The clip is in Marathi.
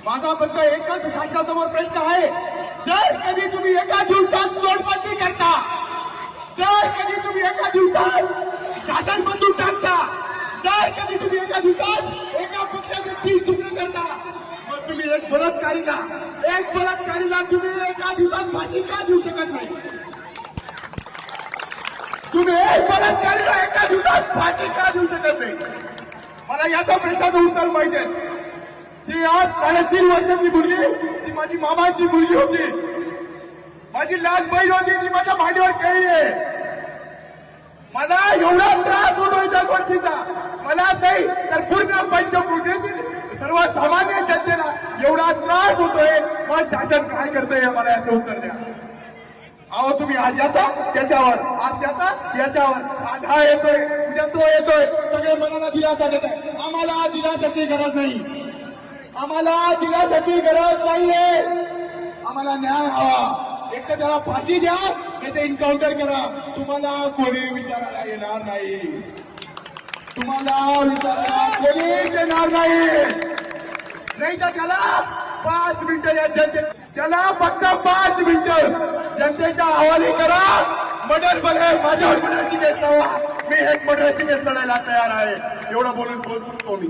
माझा फक्त एकच शासनासमोर प्रश्न आहे, जर कधी तुम्ही एका दिवसात नोटबंदी करता, जर कधी तुम्ही एका दिवसात शासन बदलून टाकता, जर कधी तुम्ही एका दिवसात एका पक्षाचे तीन तुकडे करता, मग तुम्ही एक बलात्कारीला तुम्ही एका दिवसात फाशी का देऊ शकत नाही? तुम्ही एक बलात्कारीला एका दिवसात फाशी का देऊ शकत नाही? मला याच्या प्रश्नाचं उत्तर पाहिजे. ती आज 3.5 वर्षाची मुलगी, ती माझी मामाची मुलगी होती, माझी लहान बहीण होती, ती माझ्या मांडीवर खेळली आहे. मला एवढा त्रास होतोय त्या गोष्टीचा, मला नाही तर पूर्ण पंचक्रोशीतील सर्वसामान्य जनतेला एवढा त्रास होतोय. मग शासन काय करतंय मला याचं उत्तर द्या. अहो तुम्ही आज याचा त्याच्यावर, आज त्याचा याच्यावर, आज हा येतोय उद्या तो येतोय, सगळे मनाला दिलासा देत आहे. आम्हाला दिलासाची गरज नाही, आम्हाला दिलासाची गरज नाहीये. आम्हाला न्याय हवा. एक तर त्याला फाशी द्या, नाही तर एन्काउंटर करा. तुम्हाला कोणी विचारायला येणार नाही, तुम्हाला विचारायला कोणीच येणार नाही. नाही तर त्याला 5 मिनिटं या जनते, त्याला फक्त 5 मिनिटं जनतेच्या हवाली करा. मर्डर बने, माझ्यावर मर्डरची केस लावा, मी एक मर्डरची केस लढायला तयार आहे. एवढं बोलून बोलतो मी.